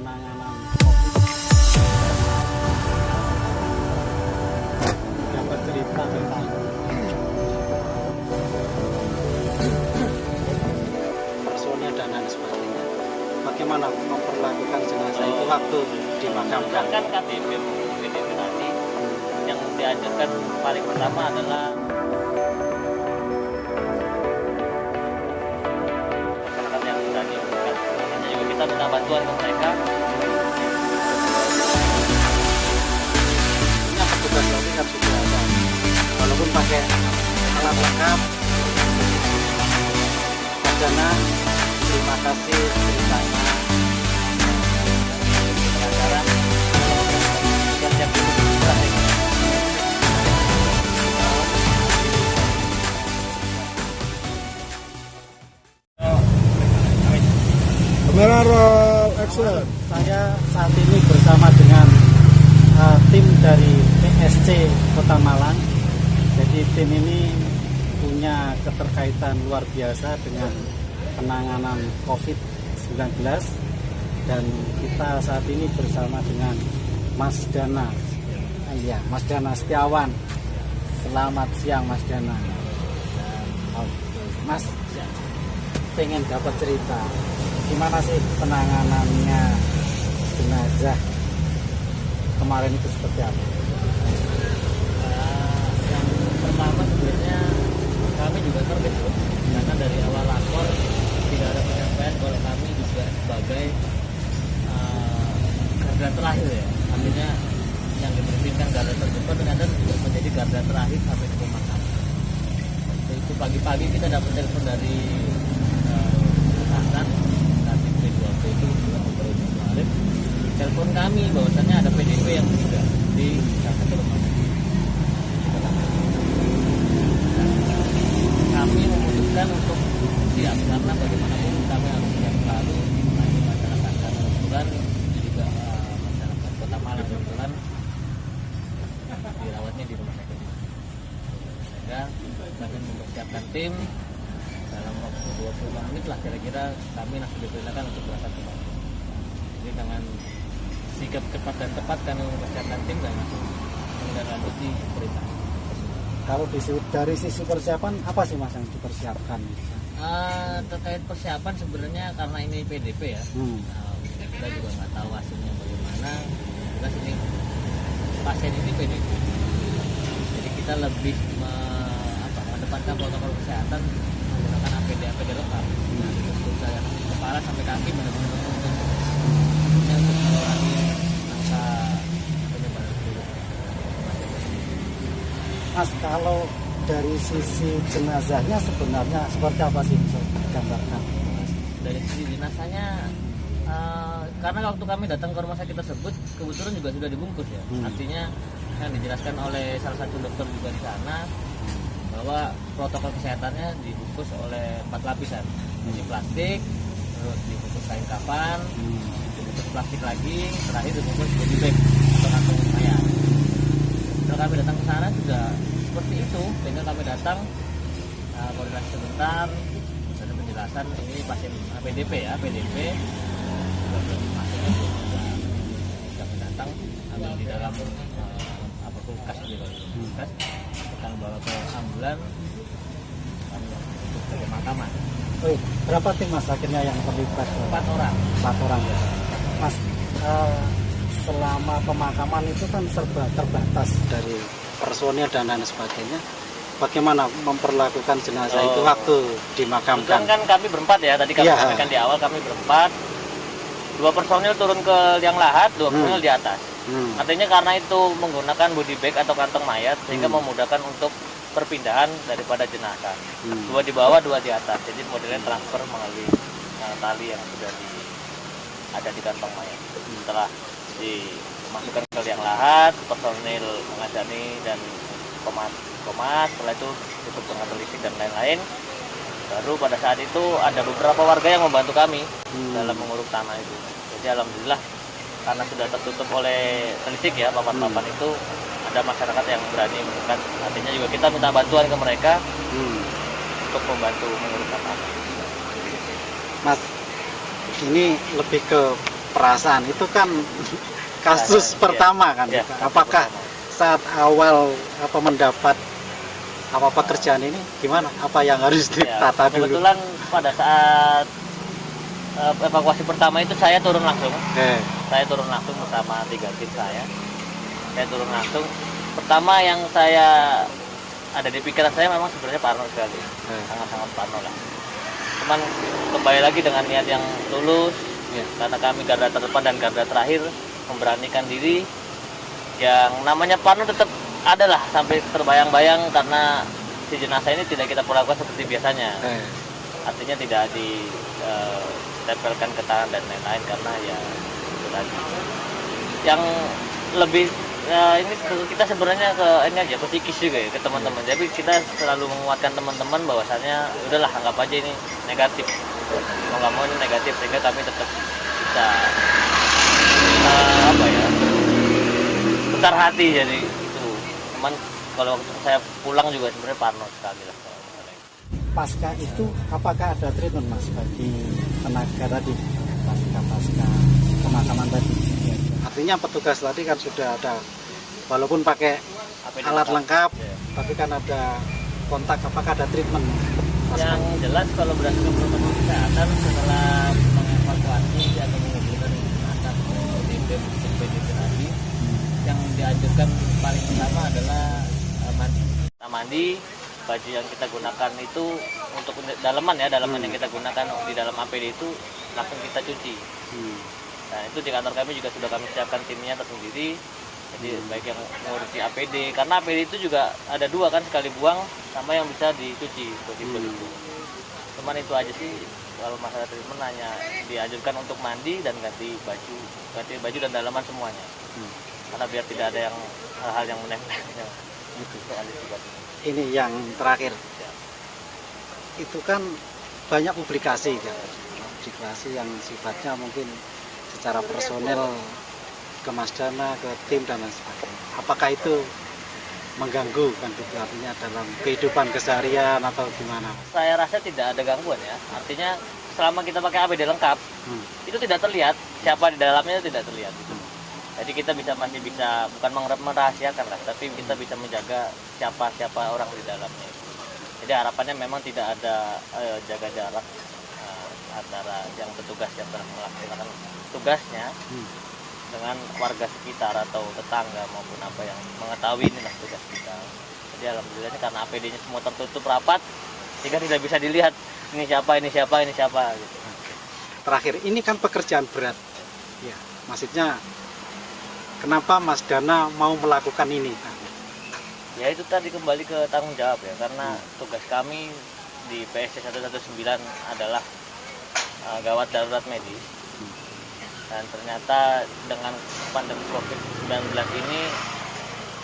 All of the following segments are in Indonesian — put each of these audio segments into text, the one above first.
penanganan COVID. Dapat cerita tentang personil dan lain sebagainya. Bagaimana memperlakukan jenazah itu waktu dimakamkan? Kan KTP tadi yang diajarkan paling pertama adalah masyarakat yang berani memberikan. Makanya juga kita minta bantuan ke mereka. Ini petugas lalu kan sudah ada, walaupun pakai alat lengkap. Mas Dana, terima kasih ceritanya. Pelajaran dan siap strategi. Kamera roll action. Saya saat ini bersama dengan tim dari PSC Kota Malang. Jadi tim ini punya keterkaitan luar biasa dengan penanganan COVID-19, dan kita saat ini bersama dengan Mas Dana. Iya, Mas Dana Setiawan. Selamat siang Mas Dana. Mas, pengen dapat cerita gimana sih penanganannya jenazah kemarin itu seperti apa? Yang pertama sebenarnya kami juga terkejut karena dari awal lapor tidak ada penyampaian kalau kami juga sebagai garda terakhir ya. Artinya yang diperintahkan garda terdepan ternyata juga menjadi garda terakhir sampai di pemakaman. Itu pagi-pagi kita dapat telepon dari atasan nanti P2P itu bulan Oktober kemarin telepon kami bahwasannya ada PDP yang meninggal di salah satu rumah sakit. Kami memutuskan untuk siap karena bagaimanapun kami harus siap selalu melayani masyarakat, karena kebetulan juga masyarakat Kota Malang kebetulan dirawatnya di rumah sakit. Sehingga kami mempersiapkan tim dalam waktu 25 menit lah kira-kira kami langsung diperintahkan untuk berangkat ke Bali. Jadi dengan sikap cepat dan tepat kami mempersiapkan tim dan langsung menindaklanjuti perintah. Kalau dari sisi persiapan apa sih Mas yang dipersiapkan? Terkait persiapan sebenarnya karena ini PDP ya, kita juga nggak tahu hasilnya bagaimana. Jelas ini pasien ini PDP, jadi kita lebih mengedepankan protokol kesehatan menggunakan APD lengkap. Untuk saya kepala sampai kaki benar-benar untuk mengurangi angka penyebaran virus. Mas, kalau dari sisi jenazahnya sebenarnya seperti apa sih bisa digambarkan? Dari sisi jenazahnya, karena waktu kami datang ke rumah sakit tersebut kebetulan juga sudah dibungkus ya. Artinya yang dijelaskan oleh salah satu dokter juga di sana bahwa protokol kesehatannya dibungkus oleh 4 lapisan, masih plastik, terus dibungkus kain kafan, dibungkus plastik lagi, terakhir dibungkus body bag atau kantong mayat. Setelah kami datang ke sana juga seperti itu, sehingga kami datang koordinasi sebentar, ada penjelasan ini pasien PDP ya, PDP. Kami datang, kami di dalam kulkas gitu, kulkas, akan bawa ke ambulan untuk ke pemakaman. Oh, berapa tim Mas akhirnya yang terlibat? 4 orang. 4 orang ya. Mas, selama pemakaman itu kan serba terbatas dari personil dan lain sebagainya. Bagaimana memperlakukan jenazah itu waktu dimakamkan? Kan kami berempat ya, tadi kami sampaikan di awal kami berempat. 2 personil turun ke liang lahat, 2 personil di atas. Artinya karena itu menggunakan body bag atau kantong mayat sehingga memudahkan untuk perpindahan daripada jenazah. 2 di bawah, 2 di atas. Jadi modelnya transfer melalui tali yang sudah ada di kantong mayat. Setelah dimasukkan ke liang lahat, personil mengadani dan komas, setelah itu tutup dengan listrik dan lain-lain. Baru pada saat itu ada beberapa warga yang membantu kami dalam menguruk tanah itu. Jadi alhamdulillah karena sudah tertutup oleh listrik ya, papan-papan itu ada masyarakat yang berani mendekat. Artinya juga kita minta bantuan ke mereka untuk membantu menguruk tanah. Mas, ini lebih ke perasaan itu kan kasus pertama kan. Ya, Apakah saat awal mendapat pekerjaan ini gimana? Apa yang harus ditata dulu? Kebetulan pada saat evakuasi pertama itu saya turun langsung. Saya turun langsung bersama 3 tim saya. Saya turun langsung. Pertama yang saya ada di pikiran saya memang sebenarnya parno sekali, sangat-sangat parno lah. Cuman kembali lagi dengan niat yang tulus, karena kami garda terdepan dan garda terakhir memberanikan diri. Yang namanya parno tetap ada lah sampai terbayang-bayang karena si jenazah ini tidak kita perlakukan seperti biasanya. Artinya tidak ditempelkan ke tangan dan lain-lain karena ya itu tadi. Yang lebih ini kita sebenarnya ke ini aja ke psikis juga ya ke teman-teman. Jadi kita selalu menguatkan teman-teman bahwasannya udahlah anggap aja ini negatif. Mau nggak mau ini negatif sehingga kami tetap bisa besar hati jadi itu. Cuman kalau saya pulang juga sebenarnya parno sekali lah. Pasca itu apakah ada treatment Mas bagi tenaga tadi pasca pemakaman tadi? Artinya petugas tadi kan sudah ada, walaupun pakai alat lengkap, tapi kan ada kontak. Apakah ada treatment? Yang jelas kalau berdasarkan protokol kesehatan setelah mengevakuasi atau mengumpulkan atas PDP tadi, yang dianjurkan paling pertama adalah mandi. Kita mandi, baju yang kita gunakan itu untuk dalaman yang kita gunakan di dalam APD itu langsung kita cuci. Nah itu di kantor kami juga sudah kami siapkan timnya tersendiri. Jadi baik yang ngurusi APD, karena APD itu juga ada 2 kan, sekali buang sama yang bisa dicuci seperti itu. Cuman itu aja sih kalau masalah treatment hanya dianjurkan untuk mandi dan ganti baju dan dalaman semuanya. Karena biar tidak ada yang hal-hal yang menempel. Itu aja sih. Ini yang terakhir. Itu kan banyak publikasi kan. Publikasi yang sifatnya mungkin secara personel ke Mas Dana, ke tim dan lain sebagainya. Apakah itu mengganggu kan artinya dalam kehidupan keseharian atau gimana? Saya rasa tidak ada gangguan ya. Artinya selama kita pakai APD lengkap, itu tidak terlihat siapa di dalamnya, tidak terlihat. Jadi kita masih bisa bukan merahasiakan lah, tapi kita bisa menjaga siapa orang di dalamnya. Jadi harapannya memang tidak ada jaga jarak antara yang petugas yang telah melaksanakan tugasnya dengan warga sekitar atau tetangga maupun apa yang mengetahui inilah tugas kita. Jadi alhamdulillah ini karena APD-nya semua tertutup rapat sehingga tidak bisa dilihat ini siapa gitu. Terakhir, ini kan pekerjaan berat. Ya, maksudnya kenapa Mas Dana mau melakukan ini? Ya itu tadi kembali ke tanggung jawab ya, karena tugas kami di PSC 119 adalah gawat darurat medis. Dan ternyata dengan pandemi COVID-19 ini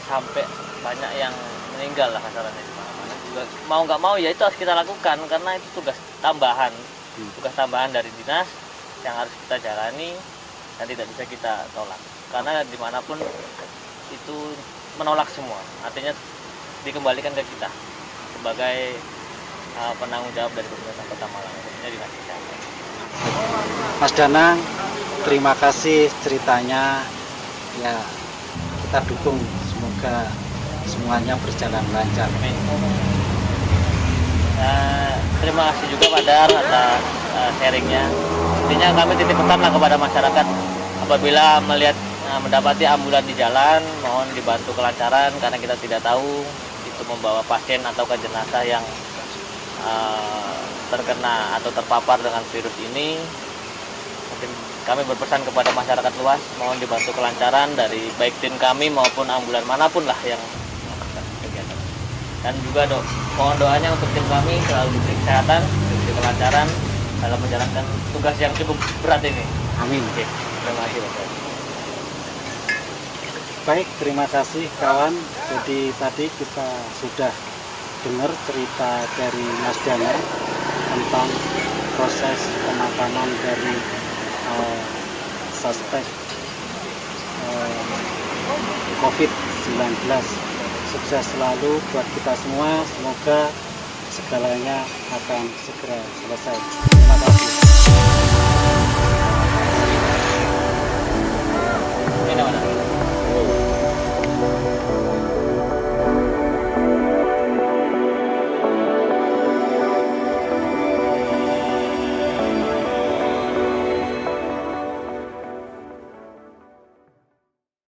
sampai banyak yang meninggal lah kasarannya di mana-mana. Juga mau nggak mau ya itu harus kita lakukan karena itu tugas tambahan dari dinas yang harus kita jalani dan tidak bisa kita tolak. Karena dimanapun itu menolak semua, artinya dikembalikan ke kita sebagai penanggung jawab dari pemerintah Kota Malang, khususnya dinas kesehatan. Mas Danang, terima kasih ceritanya. Ya, kita dukung semoga semuanya berjalan lancar. Terima kasih juga Pak Dar atas sharingnya. Intinya kami titip pesan lah kepada masyarakat apabila mendapati ambulan di jalan, mohon dibantu kelancaran karena kita tidak tahu itu membawa pasien atau jenazah yang terkena atau terpapar dengan virus ini. Mungkin kami berpesan kepada masyarakat luas, mohon dibantu kelancaran dari baik tim kami maupun ambulan manapun lah yang melakukan kegiatan. Dan juga mohon doanya untuk tim kami selalu diberi kesehatan, diberi kelancaran dalam menjalankan tugas yang cukup berat ini. Amin. Oke, terima kasih Bapak. Baik, terima kasih kawan. Jadi tadi kita sudah dengar cerita dari Mas Dana tentang proses pemakaman dari suspek COVID-19. Sukses selalu buat kita semua, semoga segalanya akan segera selesai. Terima kasih.